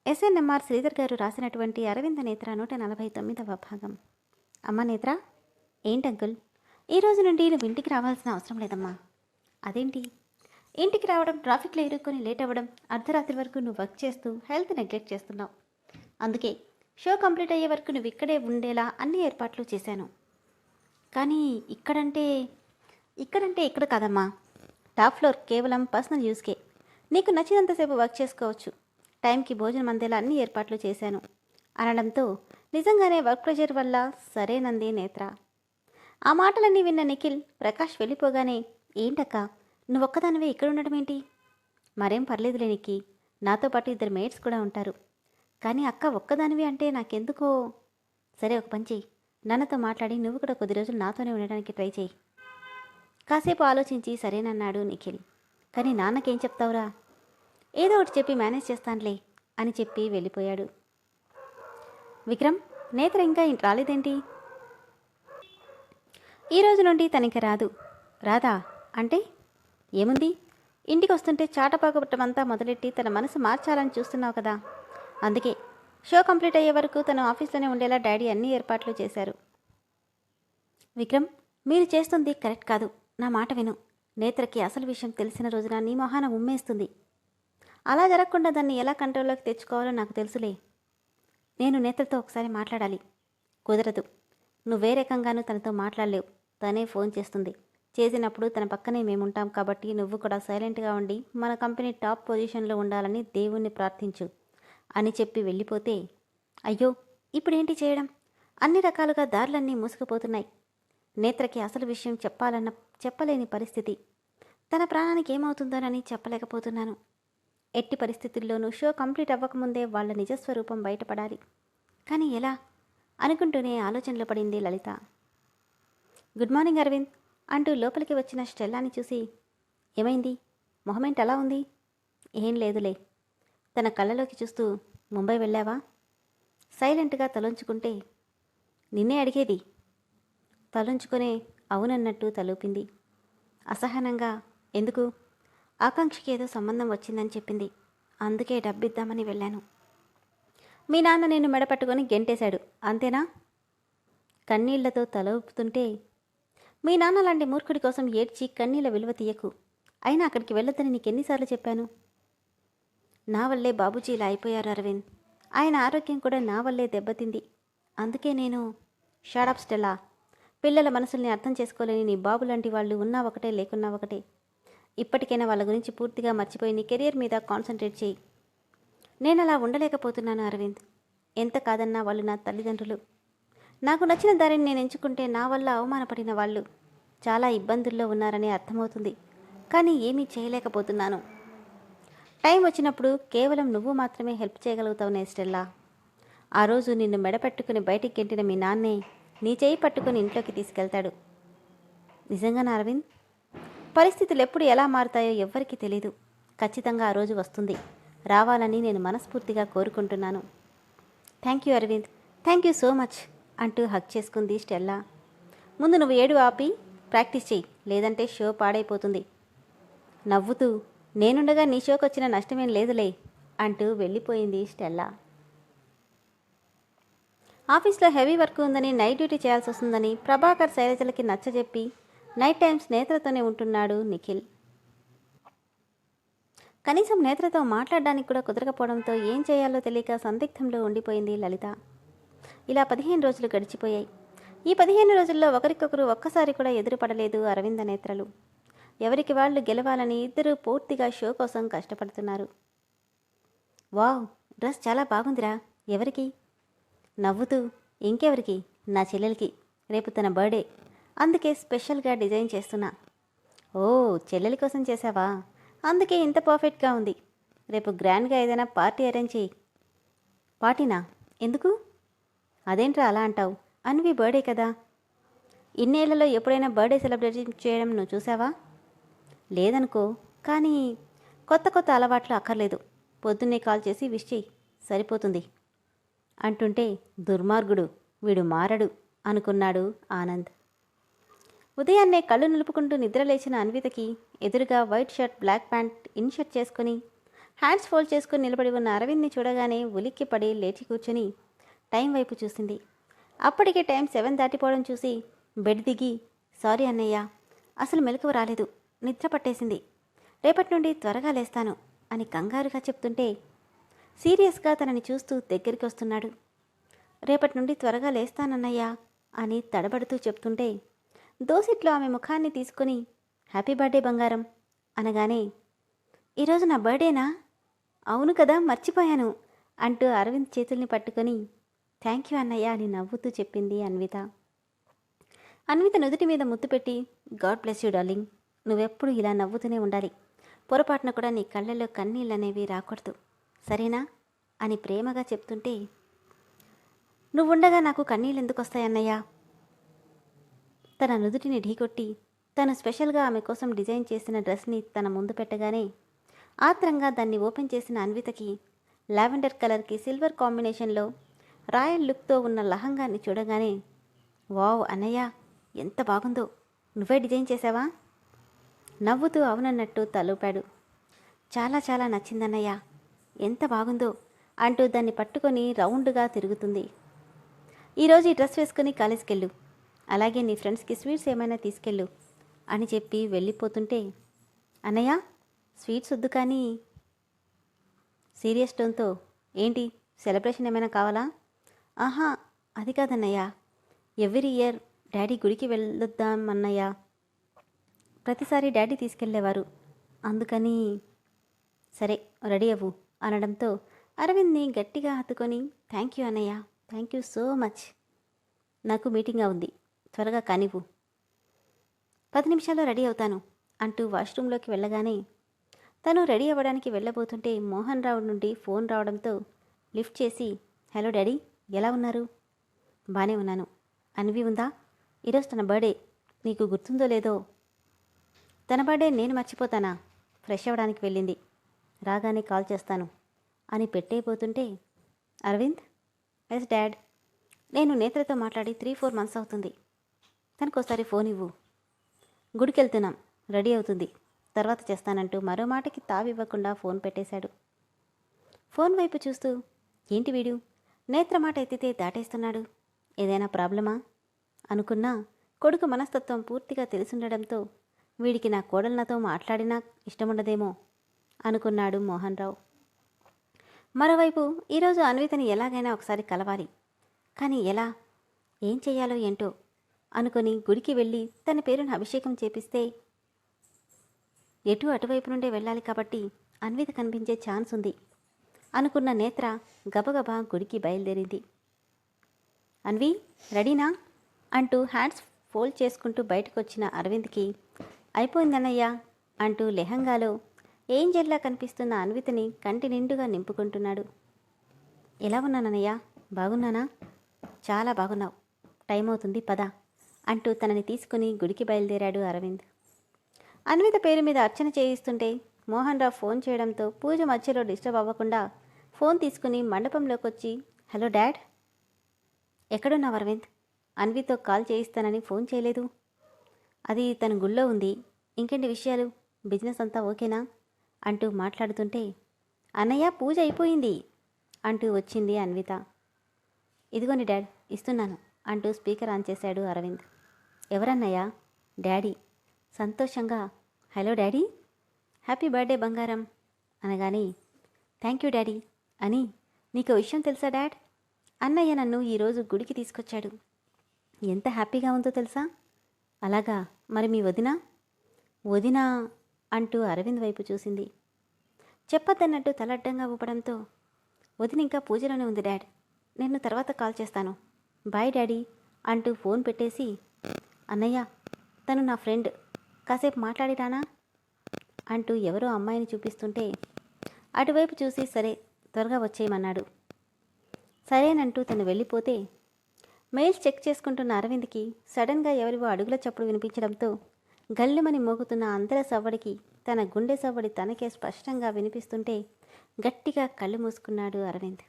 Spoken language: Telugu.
ఎస్ఎన్ఎంఆర్ శ్రీధర్ గారు రాసినటువంటి అరవింద నేత్ర 149వ భాగం. అమ్మ నేత్ర, ఏంటంకుల్, ఈ రోజు నుండి నువ్వు ఇంటికి రావాల్సిన అవసరం లేదమ్మా. అదేంటి? ఇంటికి రావడం, ట్రాఫిక్లో ఇరుక్కొని లేట్ అవ్వడం, అర్ధరాత్రి వరకు నువ్వు వర్క్ చేస్తూ హెల్త్ నెగ్లెక్ట్ చేస్తున్నావు. అందుకే షో కంప్లీట్ అయ్యే వరకు నువ్వు ఇక్కడే ఉండేలా అన్ని ఏర్పాట్లు చేశాను. కానీ ఇక్కడంటే ఇక్కడ కాదమ్మా. టాప్ ఫ్లోర్ కేవలం పర్సనల్ యూస్కే. నీకు నచ్చినంతసేపు వర్క్ చేసుకోవచ్చు. టైంకి భోజనం అందేలా అన్ని ఏర్పాట్లు చేశాను అనడంతో నిజంగానే వర్క్ ప్రెషర్ వల్ల సరేనంది నేత్ర. ఆ మాటలన్నీ విన్న నిఖిల్ ప్రకాష్ వెళ్ళిపోగానే, ఏంటక్క నువ్వొక్కదానివే ఇక్కడ ఉండడం ఏంటి? మరేం పర్లేదులే నిక్కి, నాతో పాటు ఇద్దరు మేట్స్ కూడా ఉంటారు. కానీ అక్క ఒక్కదానివి అంటే నాకెందుకో. సరే, ఒక పని చెయ్యి, నాన్నతో మాట్లాడి నువ్వు కూడా కొద్ది రోజులు నాతోనే ఉండడానికి ట్రై చేయి. కాసేపు ఆలోచించి సరేనన్నాడు నిఖిల్. కానీ నాన్నకేం చెప్తావురా? ఏదో ఒకటి చెప్పి మేనేజ్ చేస్తానులే అని చెప్పి వెళ్ళిపోయాడు. విక్రమ్, నేత్ర ఇంకా రాలేదేంటి? ఈరోజు నుండి తనకి రాదు. రాదా అంటే ఏముంది? ఇంటికి వస్తుంటే చాటపాకపట్టమంతా మొదలెట్టి తన మనసు మార్చాలని చూస్తున్నావు కదా. అందుకే షో కంప్లీట్ అయ్యే వరకు తను ఆఫీస్లోనే ఉండేలా డాడీ అన్ని ఏర్పాట్లు చేశారు. విక్రమ్, మీరు చేస్తుంది కరెక్ట్ కాదు. నా మాట విను. నేత్రకి అసలు విషయం తెలిసిన రోజున నీ మొహాన ఉమ్మేస్తుంది. అలా జరగకుండా దాన్ని ఎలా కంట్రోల్లోకి తెచ్చుకోవాలో నాకు తెలుసులే. నేను నేత్రతో ఒకసారి మాట్లాడాలి. కుదరదు. నువ్వే రకంగానూ తనతో మాట్లాడలేవు. తనే ఫోన్ చేస్తుంది. చేసినప్పుడు తన పక్కనే మేముంటాం కాబట్టి నువ్వు కూడా సైలెంట్గా ఉండి మన కంపెనీ టాప్ పొజిషన్లో ఉండాలని దేవుణ్ణి ప్రార్థించు అని చెప్పి వెళ్ళిపోతే, అయ్యో ఇప్పుడేంటి చేయడం? అన్ని రకాలుగా దారులన్నీ మూసుకుపోతున్నాయి. నేత్రకి అసలు విషయం చెప్పలేని పరిస్థితి. తన ప్రాణానికి ఏమవుతుందోనని చెప్పలేకపోతున్నాను. ఎట్టి పరిస్థితుల్లోనూ షో కంప్లీట్ అవ్వకముందే వాళ్ళ నిజస్వరూపం బయటపడాలి. కానీ ఎలా అనుకుంటూనే ఆలోచనలో పడింది లలిత. గుడ్ మార్నింగ్ అరవింద్ అంటూ లోపలికి వచ్చిన స్టెల్లాని చూసి, ఏమైంది? మొహమేంటి అలా ఉంది? ఏం లేదులే. తన కళ్ళలోకి చూస్తూ, ముంబై వెళ్ళావా? సైలెంట్గా తలొంచుకుంటే, నిన్నే అడిగేది. తలొంచుకునే అవునన్నట్టు తలూపింది. అసహనంగా, ఎందుకు? ఆకాంక్షకి ఏదో సంబంధం వచ్చిందని చెప్పింది. అందుకే డబ్బిద్దామని వెళ్ళాను. మీ నాన్న నేను మెడపట్టుకొని గెంటేశాడు, అంతేనా? కన్నీళ్లతో తల ఊపుతుంటే, మీ నాన్న లాంటి మూర్ఖుడి కోసం ఏడ్చి కన్నీళ్ళ విలువ తీయకు. అయినా అక్కడికి వెళ్ళొద్దని నీకెన్నిసార్లు చెప్పాను? నా వల్లే బాబూజీ ఇలా అయిపోయారు అరవింద్. ఆయన ఆరోగ్యం కూడా నా వల్లే దెబ్బతింది. అందుకే నేను షాడప్ స్టెల్లా. పిల్లల మనసుల్ని అర్థం చేసుకోలేని నీ బాబు లాంటి వాళ్ళు ఉన్నా ఒకటే, లేకున్నా ఒకటే. ఇప్పటికైనా వాళ్ళ గురించి పూర్తిగా మర్చిపోయి నీ కెరియర్ మీద కాన్సన్ట్రేట్ చేయి. నేను అలా ఉండలేకపోతున్నాను అరవింద్. ఎంత కాదన్నా వాళ్ళు నా తల్లిదండ్రులు. నాకు నచ్చిన దారిని నేను ఎంచుకుంటే నా వల్ల అవమానపడిన వాళ్ళు చాలా ఇబ్బందుల్లో ఉన్నారని అర్థమవుతుంది. కానీ ఏమీ చేయలేకపోతున్నాను. టైం వచ్చినప్పుడు కేవలం నువ్వు మాత్రమే హెల్ప్ చేయగలుగుతావు స్టెల్లా. ఆ రోజు నిన్ను మెడపెట్టుకుని బయటికి గెంటిన మీ నాన్నే నీ చేయి పట్టుకుని ఇంట్లోకి తీసుకెళ్తాడు. నిజంగానా అరవింద్? పరిస్థితులు ఎప్పుడు ఎలా మారుతాయో ఎవ్వరికీ తెలీదు. ఖచ్చితంగా ఆ రోజు వస్తుంది. రావాలని నేను మనస్ఫూర్తిగా కోరుకుంటున్నాను. Thank you Aravind, thank you so much అంటూ హక్ చేసుకుంది స్టెల్లా. ముందు నువ్వు ఏడు ఆపి ప్రాక్టీస్ చెయ్యి, లేదంటే షో పాడైపోతుంది. నవ్వుతూ, నేనుండగా నీ షోకి వచ్చిన నష్టమేం లేదులే అంటూ వెళ్ళిపోయింది స్టెల్లా. ఆఫీస్లో హెవీ వర్క్ ఉందని నైట్ డ్యూటీ చేయాల్సి వస్తుందని ప్రభాకర్ శైలజలకి నచ్చజెప్పి నైట్ టైమ్స్ నేత్రతోనే ఉంటున్నాడు నిఖిల్. కనీసం నేత్రతో మాట్లాడడానికి కూడా కుదరకపోవడంతో ఏం చేయాలో తెలియక సందిగ్ధంలో ఉండిపోయింది లలిత. ఇలా 15 రోజులు గడిచిపోయాయి. ఈ 15 రోజుల్లో ఒకరికొకరు ఒక్కసారి కూడా ఎదురుపడలేదు అరవింద నేత్రలు. ఎవరికి వాళ్ళు గెలవాలని ఇద్దరూ పూర్తిగా షో కోసం కష్టపడుతున్నారు. వావ్, డ్రెస్ చాలా బాగుందిరా. ఎవరికి? నవ్వుతూ, ఇంకెవరికి? నా చెల్లెలకి. రేపు తన బర్త్డే, అందుకే స్పెషల్గా డిజైన్ చేస్తున్నా. ఓ, చెల్లెలి కోసం చేసావా? అందుకే ఇంత పర్ఫెక్ట్గా ఉంది. రేపు గ్రాండ్గా ఏదైనా పార్టీ అరేంజ్ చేయి. పార్టీనా? ఎందుకు? అదేంట్రా అలా అంటావు? అన్వి బర్త్డే కదా. ఇన్నేళ్లలో ఎప్పుడైనా బర్త్డే సెలబ్రేట్ చేయడం నువ్వు చూసావా? లేదనుకో, కానీ కొత్త కొత్త అలవాట్లు అక్కర్లేదు. పొద్దున్నే కాల్ చేసి విష్ చెయ్యి, సరిపోతుంది అంటుంటే, దుర్మార్గుడు, వీడు మారడు అనుకున్నాడు ఆనంద్. ఉదయాన్నే కళ్ళు నిలుపుకుంటూ నిద్రలేచిన అన్వితకి ఎదురుగా white shirt, black pant, in shirt చేసుకుని హ్యాండ్స్ ఫోల్డ్ చేసుకుని నిలబడి ఉన్న అరవింద్ని చూడగానే ఉలిక్కిపడి లేచి కూర్చొని టైం వైపు చూసింది. అప్పటికే టైం 7 దాటిపోవడం చూసి బెడ్ దిగి, సారీ అన్నయ్య, అసలు మెలకువ రాలేదు, నిద్ర పట్టేసింది, రేపటి నుండి త్వరగా లేస్తాను అని కంగారుగా చెప్తుంటే సీరియస్గా తనని చూస్తూ దగ్గరికి వస్తున్నాడు. రేపటి నుండి త్వరగా లేస్తానన్నయ్యా అని తడబడుతూ చెప్తుంటే దోసిట్లో ఆమె ముఖాన్ని తీసుకుని హ్యాపీ బర్త్డే బంగారం అనగానే, ఈరోజు నా బర్త్డేనా? అవును కదా, మర్చిపోయాను అంటూ అరవింద్ చేతుల్ని పట్టుకొని థ్యాంక్ యూ అన్నయ్య అని నవ్వుతూ చెప్పింది అన్విత. అన్విత నుదుటి మీద ముద్దు పెట్టి, గాడ్ బ్లెస్ యూ డార్లింగ్, నువ్వెప్పుడు ఇలా నవ్వుతూనే ఉండాలి, పొరపాటున కూడా నీ కళ్ళల్లో కన్నీళ్ళనేవి రాకూడదు, సరేనా అని ప్రేమగా చెప్తుంటే, నువ్వుండగా నాకు కన్నీళ్ళు ఎందుకు వస్తాయన్నయ్యా? తన నుదుటిని ఢీకొట్టి తను స్పెషల్గా ఆమె కోసం డిజైన్ చేసిన డ్రెస్ని తన ముందు పెట్టగానే ఆత్రంగా దాన్ని ఓపెన్ చేసిన అన్వితకి లావెండర్ కలర్కి సిల్వర్ కాంబినేషన్లో రాయల్ లుక్తో ఉన్న లహంగాన్ని చూడగానే, వావ్ అన్నయ్య, ఎంత బాగుందో, నువ్వే డిజైన్ చేసావా? నవ్వుతూ అవునన్నట్టు తలూపాడు. చాలా చాలా నచ్చిందన్నయ్య, ఎంత బాగుందో అంటూ దాన్ని పట్టుకొని రౌండ్గా తిరుగుతుంది. ఈరోజు ఈ డ్రెస్ వేసుకుని కాలేజ్కి వెళ్ళు, అలాగే నీ ఫ్రెండ్స్కి స్వీట్స్ ఏమైనా తీసుకెళ్ళు అని చెప్పి వెళ్ళిపోతుంటే, అన్నయ్య స్వీట్స్ వద్దు కానీ సీరియస్ టోన్తో, ఏంటి సెలబ్రేషన్ ఏమైనా కావాలా? ఆహా అది కాదన్నయ్య, ఎవ్రీ ఇయర్ డాడీ గుడికి వెళ్ళొద్దామన్నయ్య, ప్రతిసారి డాడీ తీసుకెళ్ళేవారు, అందుకని. సరే రెడీ అవ్వు అనడంతో అరవింద్ని గట్టిగా హత్తుకొని, థ్యాంక్ యూ అన్నయ్య, థ్యాంక్ యూ సో మచ్, నాకు మీటింగ్గా ఉంది, త్వరగా కానివ్వు, 10 నిమిషాల్లో రెడీ అవుతాను అంటూ వాష్రూమ్లోకి వెళ్ళగానే తను రెడీ అవ్వడానికి వెళ్ళబోతుంటే మోహన్ రావు నుండి ఫోన్ రావడంతో లిఫ్ట్ చేసి, హలో డాడీ, ఎలా ఉన్నారు? బానే ఉన్నాను. అన్వి ఉందా? ఈరోజు తన బర్త్డే, నీకు గుర్తుందో లేదో? తన బర్త్డే నేను మర్చిపోతానా? ఫ్రెష్ అవ్వడానికి వెళ్ళింది, రాగానే కాల్ చేస్తాను అని పెట్టేపోతుంటే, అరవింద్, ఎస్ డాడ్, నేను నేత్రతో మాట్లాడి 3-4 మంత్స్ అవుతుంది, తనకోసారి ఫోన్ ఇవ్వు, గుడికి వెళ్తున్నాం, రెడీ అవుతుంది, తర్వాత చేస్తానంటూ మరో మాటకి తావివ్వకుండా ఫోన్ పెట్టేశాడు. ఫోన్ వైపు చూస్తూ, ఏంటి వీడు నేత్ర మాట ఎత్తితే దాటేస్తున్నాడు, ఏదైనా ప్రాబ్లమా అనుకున్నా కొడుకు మనస్తత్వం పూర్తిగా తెలిసుండడంతో వీడికి నా కోడలనతో మాట్లాడినా ఇష్టముండదేమో అనుకున్నాడు మోహన్ రావు. మరోవైపు ఈరోజు అన్వితని ఎలాగైనా ఒకసారి కలవాలి, కానీ ఎలా, ఏం చెయ్యాలో ఏంటో అనుకుని గుడికి వెళ్ళి తన పేరును అభిషేకం చేపిస్తే ఎటు అటువైపు నుండే వెళ్ళాలి కాబట్టి అన్విత కనిపించే ఛాన్స్ ఉంది అనుకున్న నేత్ర గబగబా గుడికి బయలుదేరింది. అన్వి రెడీనా అంటూ హ్యాండ్స్ ఫోల్డ్ చేసుకుంటూ బయటకు వచ్చిన అరవింద్కి, అయిపోయిందన్నయ్యా అంటూ లెహంగాలో ఏంజెల్లా కనిపిస్తున్న అన్వితని కంటి నిండుగా నింపుకుంటున్నాడు. ఎలా ఉన్నానన్నయ్యా? బాగున్నానా? చాలా బాగున్నావు, టైం అవుతుంది పద అంటూ తనని తీసుకుని గుడికి బయలుదేరాడు అరవింద్. అన్విత పేరు మీద అర్చన చేయిస్తుంటే మోహన్ రావు ఫోన్ చేయడంతో పూజ మధ్యలో డిస్టర్బ్ అవ్వకుండా ఫోన్ తీసుకుని మండపంలోకి వచ్చి, హలో డాడ్, ఎక్కడున్నావు అరవింద్? అన్వితో కాల్ చేయిస్తానని ఫోన్ చేయలేదు. అది తన గుళ్ళో ఉంది, ఇంకేంటి విషయాలు, బిజినెస్ అంతా ఓకేనా అంటూ మాట్లాడుతుంటే, అన్నయ్య పూజ అయిపోయింది అంటూ వచ్చింది అన్విత. ఇదిగోండి డాడ్, ఇస్తున్నాను అంటూ స్పీకర్ ఆన్ చేశాడు అరవింద్. ఎవరన్నయ్యా? డాడీ సంతోషంగా, హలో డాడీ, హ్యాపీ బర్త్డే బంగారం అనగానే, థ్యాంక్ యూ డాడీ అని, నీకు విషయం తెలుసా డాడ్, అన్నయ్య నన్ను ఈరోజు గుడికి తీసుకొచ్చాడు, ఎంత హ్యాపీగా ఉందో తెలుసా? అలాగా, మరి మీ వదినా? వదినా అంటూ అరవింద్ వైపు చూసింది. చెప్పొద్దన్నట్టు తలడ్డంగా ఊపడంతో, వదిన ఇంకా పూజలోనే ఉంది డాడ్, నేను తర్వాత కాల్ చేస్తాను, బాయ్ డాడీ అంటూ ఫోన్ పెట్టేసి, అన్నయ్య తను నా ఫ్రెండ్, కాసేపు మాట్లాడిరానా అంటూ ఎవరో అమ్మాయిని చూపిస్తుంటే అటువైపు చూసి సరే త్వరగా వచ్చేయమన్నాడు. సరేనంటూ తను వెళ్ళిపోతే మెయిల్స్ చెక్ చేసుకుంటున్న అరవింద్కి సడన్గా ఎవరివో అడుగుల చప్పుడు వినిపించడంతో గల్లుమని మోగుతున్న అందరి సవ్వడికి తన గుండె సవ్వడి తనకే స్పష్టంగా వినిపిస్తుంటే గట్టిగా కళ్ళు మూసుకున్నాడు అరవింద్.